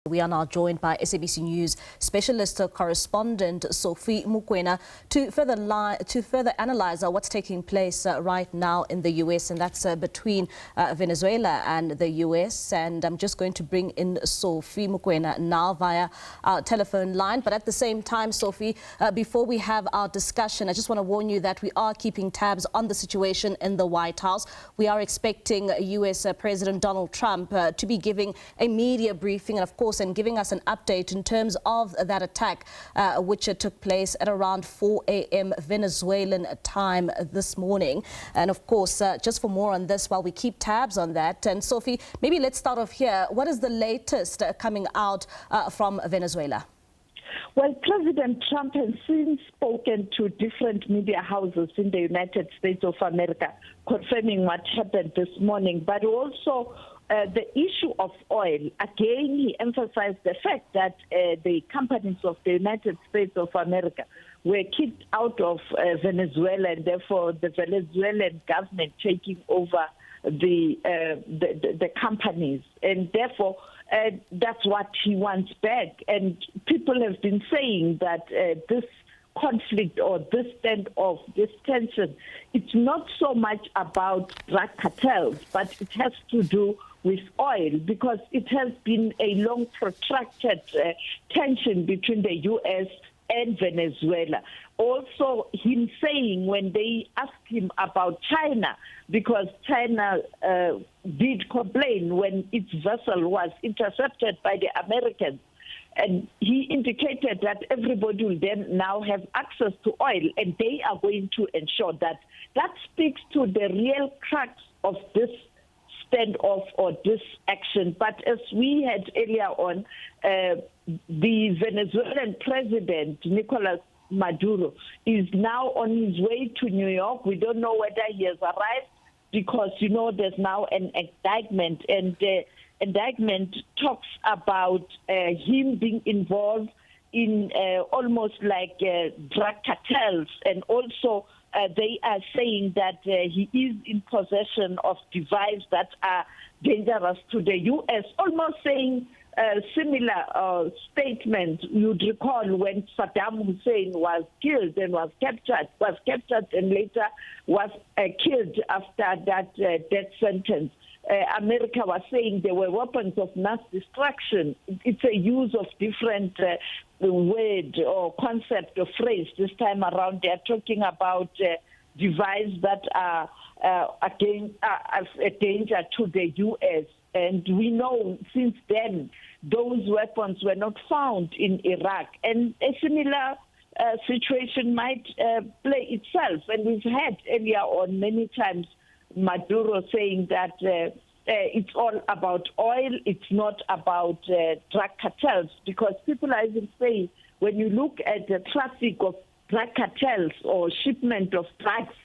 We are now joined by SABC News specialist correspondent Sophie Mokoena to further analyze what's taking place right now in the U.S., and that's between Venezuela and the U.S. And I'm just going to bring in Sophie Mokoena now via our telephone line. But at the same time, Sophie, before we have our discussion, I just want to warn you that we are keeping tabs on the situation in the White House. We are expecting U.S. President Donald Trump to be giving a media briefing, and of course, and giving us an update in terms of that attack which took place at around 4 a.m. Venezuelan time this morning. And of course, just for more on this, while we keep tabs on that, and Sophie, maybe let's start off here. What is the latest coming out from Venezuela? Well, President Trump has since spoken to different media houses in the United States of America, confirming what happened this morning, but also the issue of oil. Again, he emphasized the fact that the companies of the United States of America were kicked out of Venezuela, and therefore the Venezuelan government taking over the companies, and therefore that's what he wants back. And people have been saying that this conflict or this standoff, this tension, it's not so much about drug cartels, but it has to do with oil, because it has been a long protracted tension between the U.S. and Venezuela. Also, him saying when they asked him about China, because China did complain when its vessel was intercepted by the Americans, and he indicated that everybody will then now have access to oil, and they are going to ensure that. That speaks to the real crux of this standoff or this action. But as we had earlier on, the Venezuelan president, Nicolas Maduro, is now on his way to New York. We don't know whether he has arrived, because, you know, there's now an indictment, and the indictment talks about him being involved in almost like drug cartels, and also they are saying that he is in possession of devices that are dangerous to the U.S., almost saying similar statements. You'd recall when Saddam Hussein was killed and was captured and later was killed after that death sentence. America was saying they were weapons of mass destruction. It's a use of different word or concept or phrase this time around. They are talking about devices that are a danger to the U.S. And we know since then those weapons were not found in Iraq. And a similar situation might play itself. And we've had earlier on many times Maduro saying that it's all about oil, it's not about drug cartels, because people, I will say, when you look at the traffic of drug cartels or shipment of drugs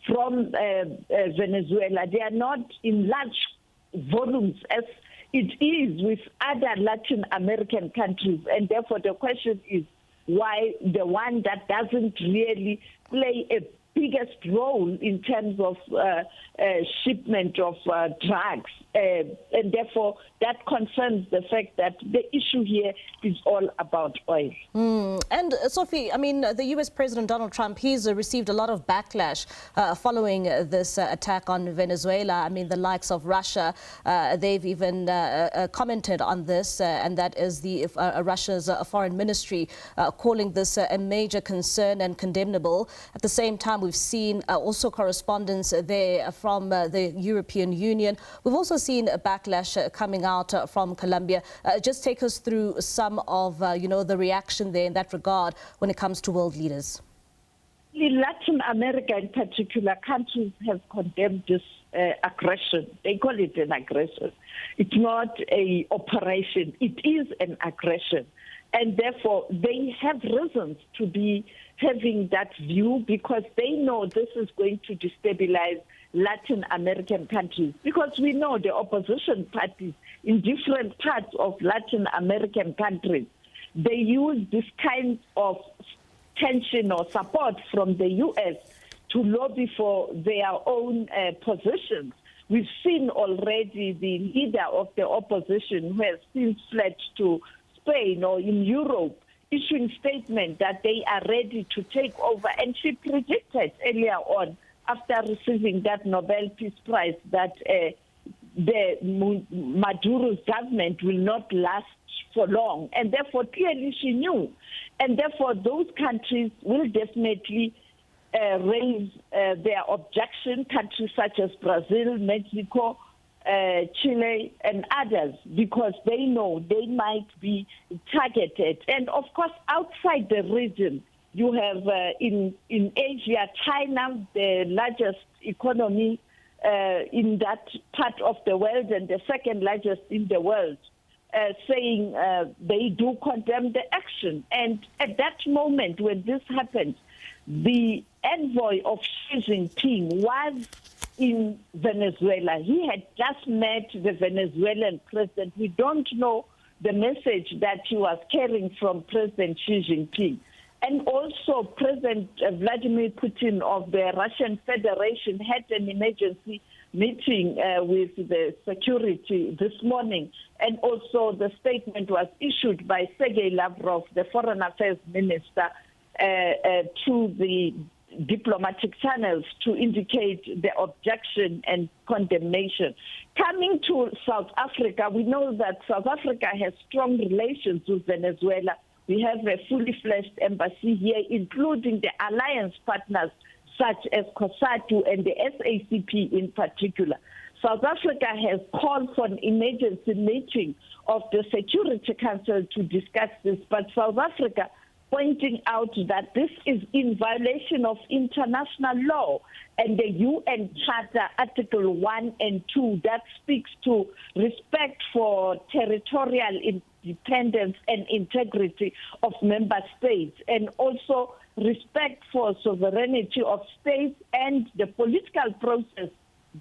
from Venezuela, they are not in large volumes as it is with other Latin American countries, and therefore the question is why the one that doesn't really play a biggest role in terms of shipment of drugs, and therefore that concerns the fact that the issue here is all about oil. And Sophie, I mean, the U.S. President Donald Trump, he's received a lot of backlash following this attack on Venezuela. I mean, the likes of Russia, they've even commented on this, and that is the Russia's foreign ministry calling this a major concern and condemnable. At the same time, we've seen also correspondence there from the European Union. We've also seen a backlash coming out from Colombia. Just take us through some of, the reaction there in that regard when it comes to world leaders. In Latin America in particular, countries have condemned this aggression. They call it an aggression. It's not an operation. It is an aggression. And therefore, they have reasons to be having that view, because they know this is going to destabilize Latin American countries. Because we know the opposition parties in different parts of Latin American countries, they use this kind of tension or support from the U.S. to lobby for their own positions. We've seen already the leader of the opposition, who has since fled to Spain or in Europe, issuing statement that they are ready to take over. And she predicted earlier on, after receiving that Nobel Peace Prize, that Maduro's government will not last for long. And therefore, clearly she knew. And therefore, those countries will definitely raise their objection, countries such as Brazil, Mexico, Chile, and others, because they know they might be targeted. And of course, outside the region, you have in Asia, China, the largest economy in that part of the world and the second largest in the world, saying they do condemn the action. And at that moment when this happened, the envoy of Xi Jinping was in Venezuela. He had just met the Venezuelan president. We don't know the message that he was carrying from President Xi Jinping. And also President Vladimir Putin of the Russian Federation had an emergency meeting with the security this morning. And also the statement was issued by Sergei Lavrov, the foreign affairs minister, to the diplomatic channels to indicate the objection and condemnation. Coming to South Africa, we know that South Africa has strong relations with Venezuela. We have a fully fledged embassy here, including the alliance partners such as COSATU and the SACP in particular. South Africa has called for an emergency meeting of the Security Council to discuss this, but South Africa pointing out that this is in violation of international law and the UN Charter Article 1 and 2 that speaks to respect for territorial independence and integrity of member states, and also respect for sovereignty of states and the political process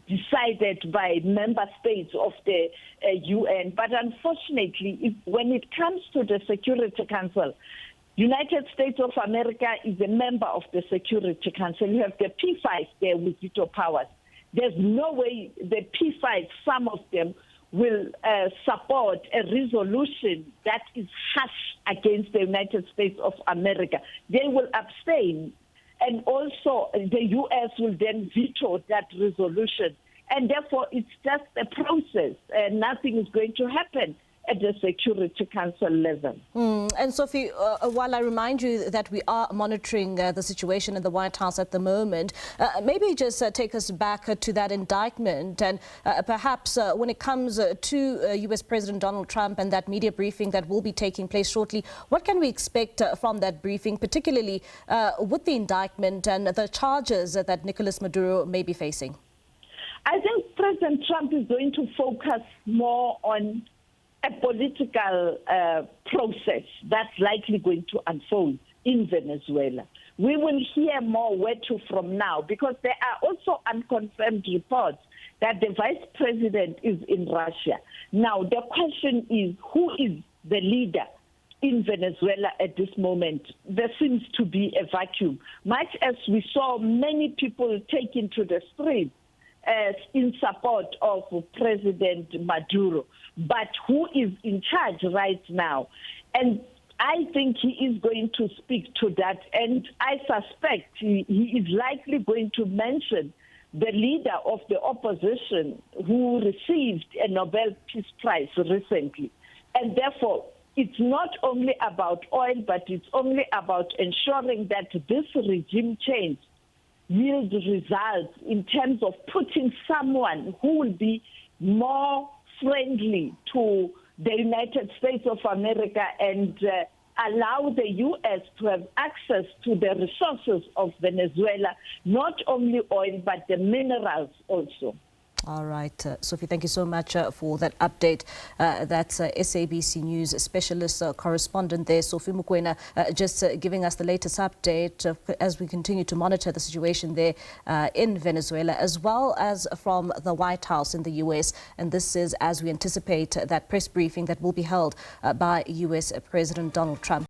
decided by member states of the UN. But unfortunately, when it comes to the Security Council, United States of America is a member of the Security Council. You have the P5 there with veto powers. There's no way the P5, some of them, will support a resolution that is harsh against the United States of America. They will abstain. And also the U.S. will then veto that resolution. And therefore, it's just a process. Nothing is going to happen at the Security Council level. And Sophie, while I remind you that we are monitoring the situation in the White House at the moment, maybe just take us back to that indictment and perhaps when it comes to US President Donald Trump and that media briefing that will be taking place shortly, what can we expect from that briefing, particularly with the indictment and the charges that Nicolas Maduro may be facing? I think President Trump is going to focus more on a political process that's likely going to unfold in Venezuela. We will hear more where to from now, because there are also unconfirmed reports that the vice president is in Russia. Now, the question is, who is the leader in Venezuela at this moment? There seems to be a vacuum. Much as we saw many people taken to the streets in support of President Maduro. But who is in charge right now? And I think he is going to speak to that. And I suspect he is likely going to mention the leader of the opposition who received a Nobel Peace Prize recently. And therefore, it's not only about oil, but it's only about ensuring that this regime change yield results in terms of putting someone who will be more friendly to the United States of America and allow the U.S. to have access to the resources of Venezuela, not only oil, but the minerals also. All right, Sophie, thank you so much for that update. That's SABC News specialist correspondent there, Sophie Mokoena, just giving us the latest update as we continue to monitor the situation there in Venezuela, as well as from the White House in the U.S. And this is as we anticipate that press briefing that will be held by U.S. President Donald Trump.